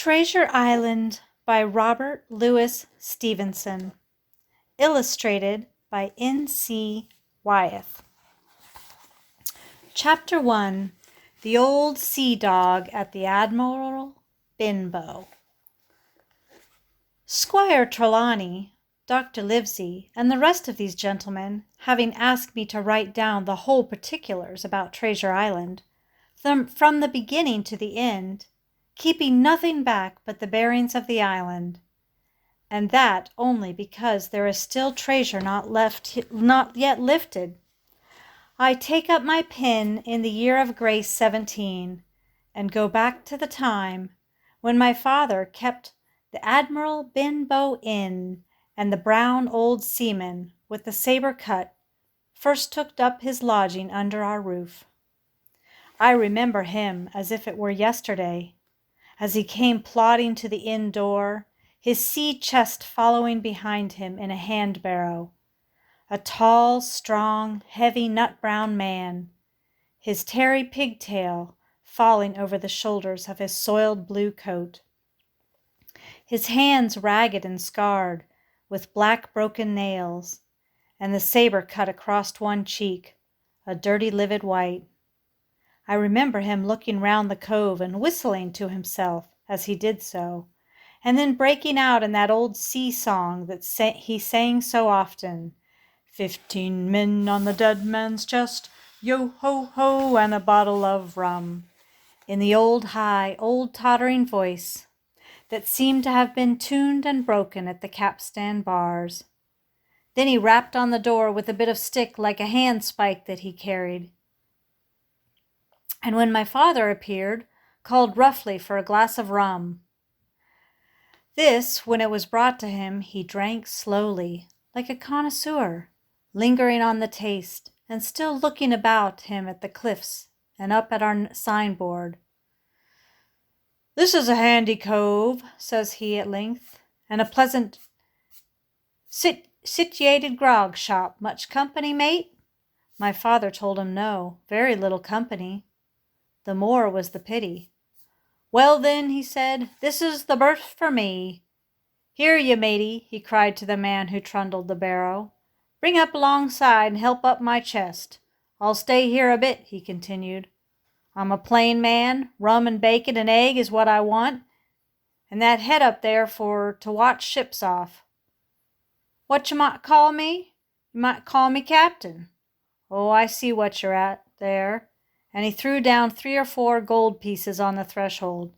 Treasure Island by Robert Louis Stevenson. Illustrated by N.C. Wyeth. Chapter 1. The Old Sea Dog at the Admiral Benbow. Squire Trelawney, Dr. Livesey, and the rest of these gentlemen, having asked me to write down the whole particulars about Treasure Island, from the beginning to the end, keeping nothing back but the bearings of the island, and that only because there is still treasure not yet lifted. I take up my pen in the year of grace 17, and go back to the time when my father kept the Admiral Benbow Inn, and the brown old seaman with the sabre cut first took up his lodging under our roof. I remember him as if it were yesterday, as he came plodding to the inn door, his sea chest following behind him in a hand-barrow, a tall, strong, heavy, nut-brown man, his tarry pigtail falling over the shoulders of his soiled blue coat, his hands ragged and scarred with black broken nails, and the sabre cut across one cheek, a dirty livid white. I remember him looking round the cove and whistling to himself as he did so, and then breaking out in that old sea song that he sang so often, 15 men on the dead man's chest, yo-ho-ho, and a bottle of rum, in the old high, old tottering voice that seemed to have been tuned and broken at the capstan bars. Then he rapped on the door with a bit of stick like a handspike that he carried, and when my father appeared, called roughly for a glass of rum. This, when it was brought to him, he drank slowly, like a connoisseur, lingering on the taste, and still looking about him at the cliffs and up at our signboard. "This is a handy cove," says he at length, "and a pleasant situated grog shop. Much company, mate?" My father told him no, very little company. The more was the pity. "Well then," he said, "this is the berth for me. Here, ye matey," he cried to the man who trundled the barrow. "Bring up alongside and help up my chest. I'll stay here a bit," he continued. "I'm a plain man. Rum and bacon and egg is what I want, and that head up there for to watch ships off. What you might call me? You might call me captain. Oh, I see what you're at there." And he threw down 3 or 4 gold pieces on the threshold.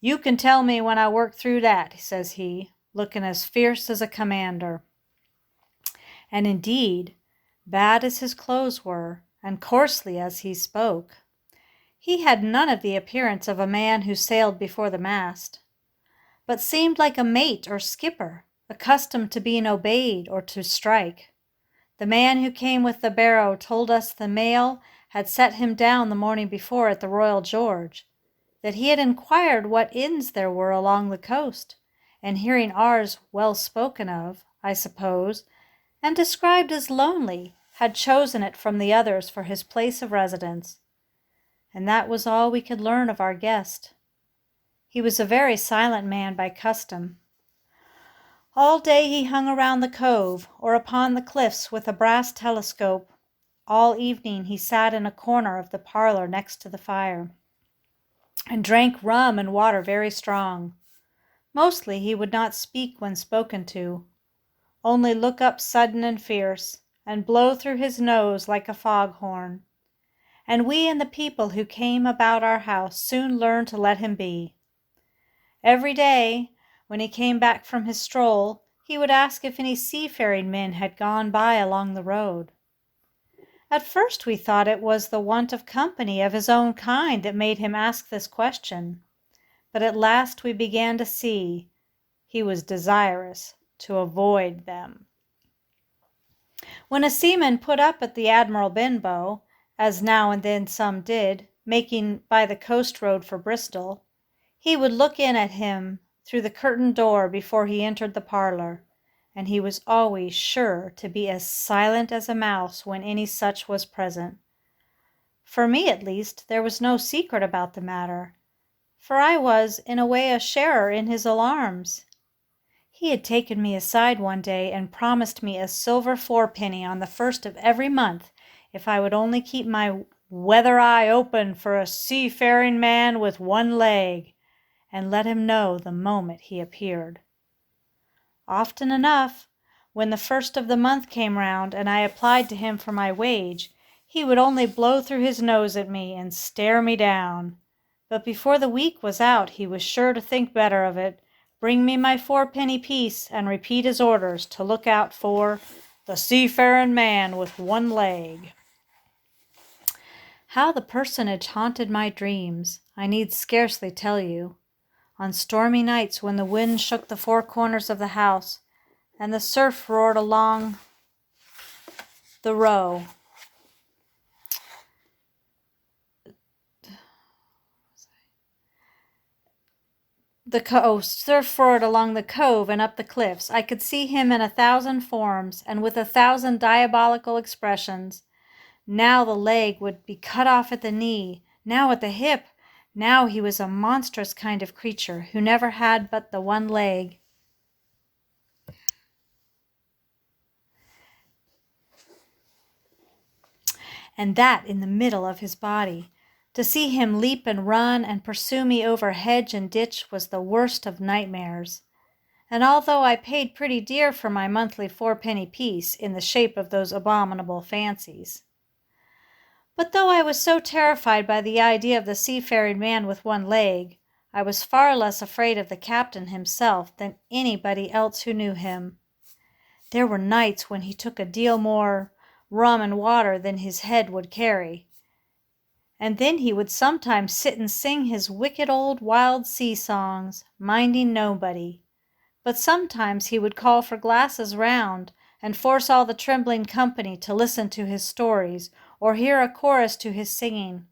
"You can tell me when I work through that," says he, looking as fierce as a commander. And indeed, bad as his clothes were, and coarsely as he spoke, he had none of the appearance of a man who sailed before the mast, but seemed like a mate or skipper, accustomed to being obeyed or to strike. The man who came with the barrow told us the mail had set him down the morning before at the Royal George, that he had inquired what inns there were along the coast, and hearing ours well spoken of, I suppose, and described as lonely, had chosen it from the others for his place of residence. And that was all we could learn of our guest. He was a very silent man by custom. All day he hung around the cove or upon the cliffs with a brass telescope. All evening he sat in a corner of the parlor next to the fire, and drank rum and water very strong. Mostly he would not speak when spoken to, only look up sudden and fierce, and blow through his nose like a foghorn. And we and the people who came about our house soon learned to let him be. Every day, when he came back from his stroll, he would ask if any seafaring men had gone by along the road. At first we thought it was the want of company of his own kind that made him ask this question, but at last we began to see he was desirous to avoid them. When a seaman put up at the Admiral Benbow, as now and then some did, making by the coast road for Bristol, he would look in at him through the curtained door before he entered the parlor, and he was always sure to be as silent as a mouse when any such was present. For me, at least, there was no secret about the matter. for I was, in a way, a sharer in his alarms. He had taken me aside one day and promised me a silver fourpenny on the first of every month if I would only keep my weather eye open for a seafaring man with one leg, and let him know the moment he appeared. Often enough, when the first of the month came round and I applied to him for my wage, he would only blow through his nose at me and stare me down. But before the week was out he was sure to think better of it, bring me my fourpenny piece, and repeat his orders to look out for the seafaring man with one leg. How the personage haunted my dreams, I need scarcely tell you. On stormy nights when the wind shook the four corners of the house, and the surf roared along the row, surf roared along the cove and up the cliffs, I could see him in 1,000 forms and with 1,000 diabolical expressions. Now the leg would be cut off at the knee, now at the hip. Now he was a monstrous kind of creature who never had but the one leg. And that in the middle of his body. To see him leap and run and pursue me over hedge and ditch was the worst of nightmares. And although I paid pretty dear for my monthly fourpenny piece in the shape of those abominable fancies. But though I was so terrified by the idea of the seafaring man with one leg, I was far less afraid of the captain himself than anybody else who knew him. There were nights when he took a deal more rum and water than his head would carry, and then he would sometimes sit and sing his wicked old wild sea songs, minding nobody. But sometimes he would call for glasses round, and force all the trembling company to listen to his stories, or hear a chorus to his singing.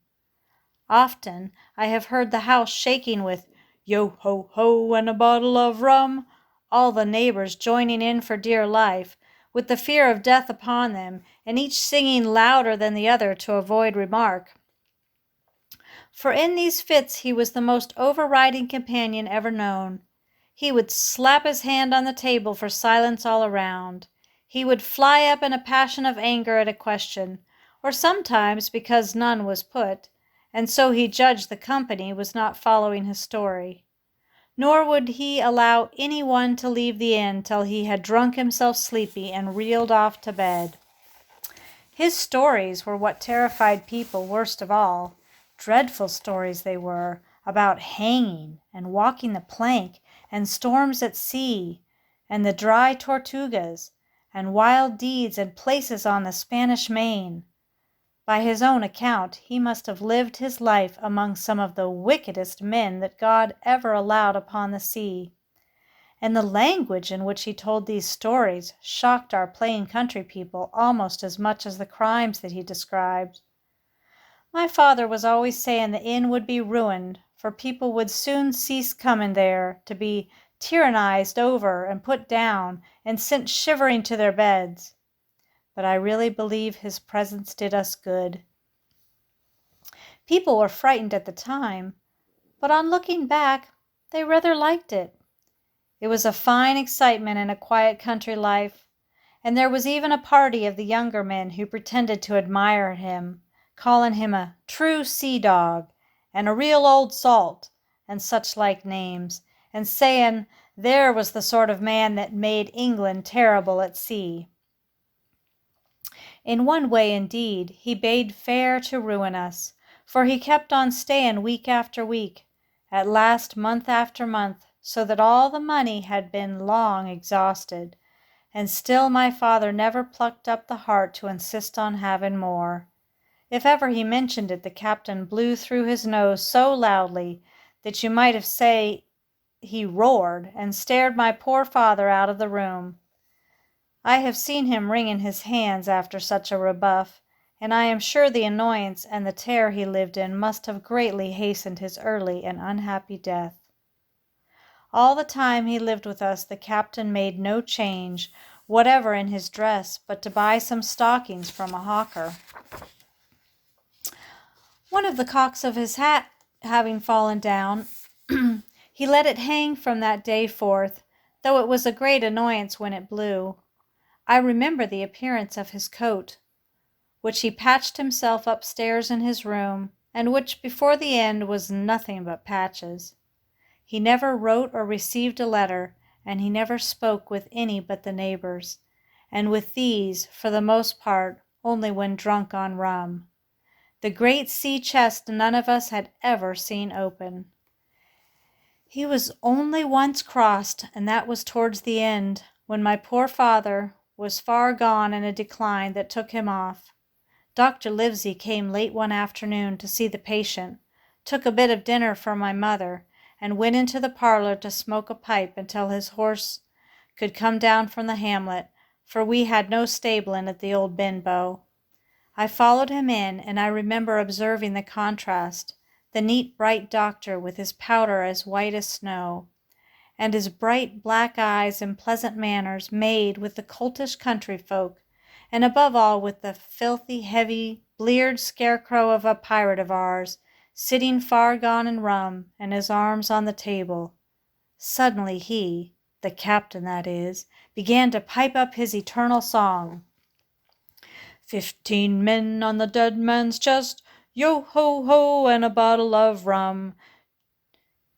Often I have heard the house shaking with "Yo-ho-ho" and a bottle of rum, all the neighbors joining in for dear life, with the fear of death upon them, and each singing louder than the other to avoid remark. For in these fits he was the most overriding companion ever known. He would slap his hand on the table for silence all around. He would fly up in a passion of anger at a question, or sometimes because none was put, and so he judged the company was not following his story. Nor would he allow any one to leave the inn till he had drunk himself sleepy and reeled off to bed. His stories were what terrified people worst of all. Dreadful stories they were, about hanging and walking the plank and storms at sea and the dry Tortugas and wild deeds and places on the Spanish Main. By his own account, he must have lived his life among some of the wickedest men that God ever allowed upon the sea. And the language in which he told these stories shocked our plain country people almost as much as the crimes that he described. My father was always saying the inn would be ruined, for people would soon cease coming there, to be tyrannized over and put down and sent shivering to their beds. But I really believe his presence did us good. People were frightened at the time, but on looking back, they rather liked it. It was a fine excitement in a quiet country life, and there was even a party of the younger men who pretended to admire him, calling him a true sea dog and a real old salt, and such like names, and saying there was the sort of man that made England terrible at sea. In one way, indeed, he bade fair to ruin us, for he kept on staying week after week, at last month after month, so that all the money had been long exhausted, and still my father never plucked up the heart to insist on having more. If ever he mentioned it, the captain blew through his nose so loudly that you might have say he roared, and stared my poor father out of the room. I have seen him wringing his hands after such a rebuff, and I am sure the annoyance and the terror he lived in must have greatly hastened his early and unhappy death. All the time he lived with us the captain made no change whatever in his dress but to buy some stockings from a hawker. One of the cocks of his hat having fallen down, he let it hang from that day forth, though it was a great annoyance when it blew. I remember the appearance of his coat, which he patched himself upstairs in his room, and which before the end was nothing but patches. He never wrote or received a letter, and he never spoke with any but the neighbors, and with these, for the most part, only when drunk on rum. The great sea chest none of us had ever seen open. He was only once crossed, and that was towards the end, when my poor father was far gone in a decline that took him off. Dr. Livesey came late one afternoon to see the patient, took a bit of dinner for my mother, and went into the parlor to smoke a pipe until his horse could come down from the hamlet, for we had no stable at the old Benbow. I followed him in, and I remember observing the contrast, the neat bright doctor with his powder as white as snow, and his bright black eyes and pleasant manners made with the coltish country folk, and above all with the filthy, heavy, bleared scarecrow of a pirate of ours, sitting far gone in rum, and his arms on the table. Suddenly he, the captain that is, began to pipe up his eternal song. 15 men on the dead man's chest, yo-ho-ho, and a bottle of rum.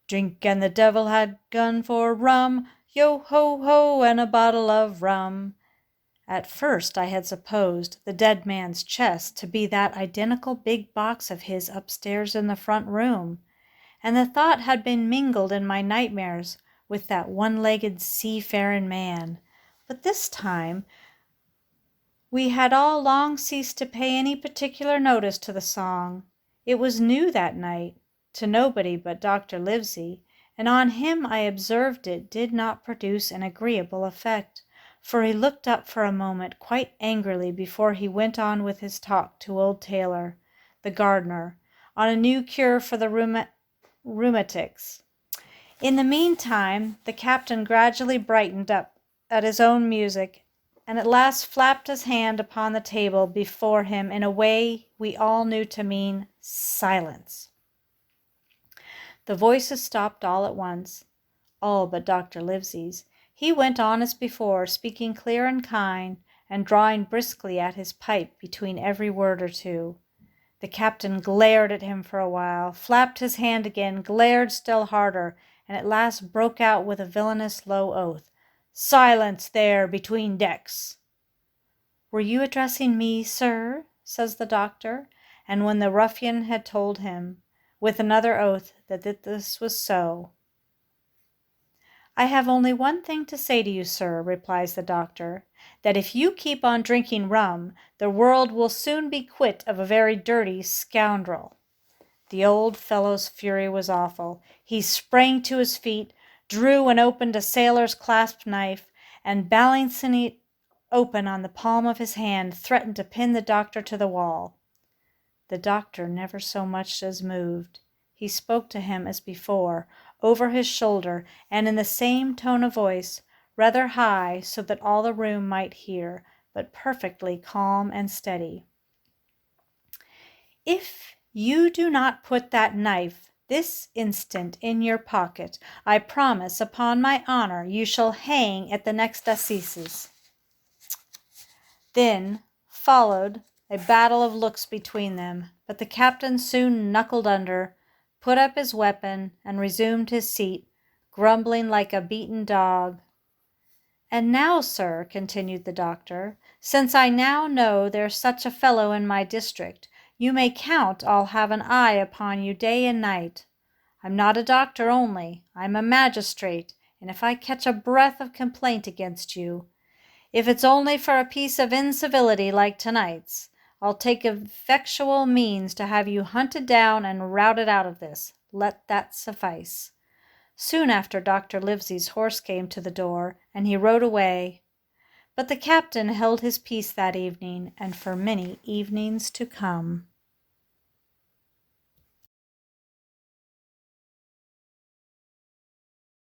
Drink and the devil had gun for rum, yo-ho-ho, and a bottle of rum. At first I had supposed the dead man's chest to be that identical big box of his upstairs in the front room, and the thought had been mingled in my nightmares with that one-legged seafaring man. But this time we had all long ceased to pay any particular notice to the song. It was new that night, to nobody but Dr. Livesey, and on him I observed it did not produce an agreeable effect, for he looked up for a moment quite angrily before he went on with his talk to old Taylor, the gardener, on a new cure for the rheumatics. In the meantime, the captain gradually brightened up at his own music, and at last flapped his hand upon the table before him in a way we all knew to mean silence. The voices stopped all at once, all but Dr. Livesey's. He went on as before, speaking clear and kind, and drawing briskly at his pipe between every word or two. The captain glared at him for a while, flapped his hand again, glared still harder, and at last broke out with a villainous low oath. "Silence there between decks!" "Were you addressing me, sir?" says the doctor, and when the ruffian had told him, with another oath, that this was so. "I have only one thing to say to you, sir," replies the doctor, "that if you keep on drinking rum, the world will soon be quit of a very dirty scoundrel." The old fellow's fury was awful. He sprang to his feet, drew and opened a sailor's clasp knife, and balancing it open on the palm of his hand, threatened to pin the doctor to the wall. The doctor never so much as moved. He spoke to him as before, over his shoulder, and in the same tone of voice, rather high so that all the room might hear, but perfectly calm and steady. "If you do not put that knife this instant in your pocket, I promise upon my honor you shall hang at the next assizes." Then followed a battle of looks between them, but the captain soon knuckled under, put up his weapon, and resumed his seat, grumbling like a beaten dog. "And now, sir," continued the doctor, "since I now know there's such a fellow in my district, you may count I'll have an eye upon you day and night. I'm not a doctor only, I'm a magistrate, and if I catch a breath of complaint against you, if it's only for a piece of incivility like tonight's, I'll take effectual means to have you hunted down and routed out of this. Let that suffice." Soon after Dr. Livesey's horse came to the door, and he rode away. But the captain held his peace that evening, and for many evenings to come.